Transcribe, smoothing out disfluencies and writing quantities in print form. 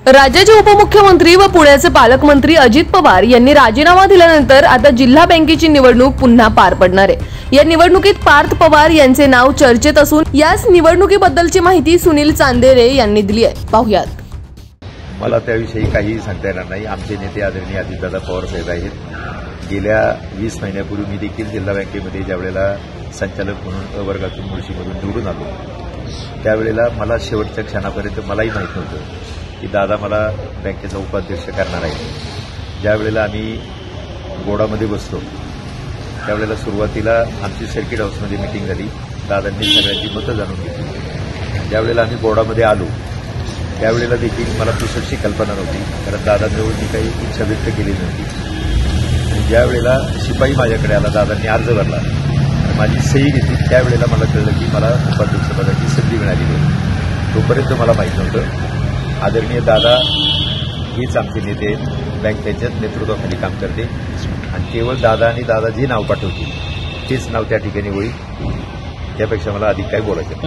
राज्याचे उपमुख्यमंत्री व पुण्याचे पालकमंत्री अजित पवार यांनी राजीनामा दिल्यानंतर आता जिल्हा बँकेची निवडणूक पुन्हा पार पडणार आहे। या निवडणुकीत पार्थ पवार यांचे नाव चर्चेत असून याच निवडणुकीबद्दलची माहिती सुनील चांदेरे यांनी दिली आहे। पाहुयात। मला त्याविषयी काही सांगता येणार नाही। आमचे नेते आदरणीय अजितदादा पवार साहेब आहेत। गेल्या 20 महिन्यापूर्वी मी देखील जिल्हा बँकेमध्ये ज्यावेळेला संचालक म्हणून वर्गातून मुळशीमधून निवडून आलो, त्यावेळेला मला शेवटच्या क्षणापर्यंत मलाही माहीत नव्हतं की दादा मला बँकेचा उपाध्यक्ष करणार आहे। ज्यावेळेला आम्ही बोर्डामध्ये बसलो त्यावेळेला सुरुवातीला आमची सर्किट हाऊसमध्ये मीटिंग झाली। दादांनी सगळ्यांची मतं जाणून घेतली। ज्यावेळेला आम्ही बोर्डामध्ये आलो त्यावेळेला देखील मला पुसटची कल्पना नव्हती, कारण दादांजवळ मी काही इच्छा व्यक्त केली नव्हती। आणि ज्यावेळेला शिपाई माझ्याकडे आला, दादांनी अर्ज भरला, माझी सही घेतली, त्यावेळेला मला कळलं की मला उपाध्यक्षपदाची संधी मिळाली आहे। तोपर्यंत मला माहीत नव्हतं। आदरणीय दादा हीच आमचे नेते आहेत। बँक त्यांच्याच नेतृत्वाखाली काम करते आणि केवळ दादा आणि दादा जे नाव पाठवतील तेच नाव त्या ठिकाणी होईल। त्यापेक्षा मला अधिक काही बोलायचं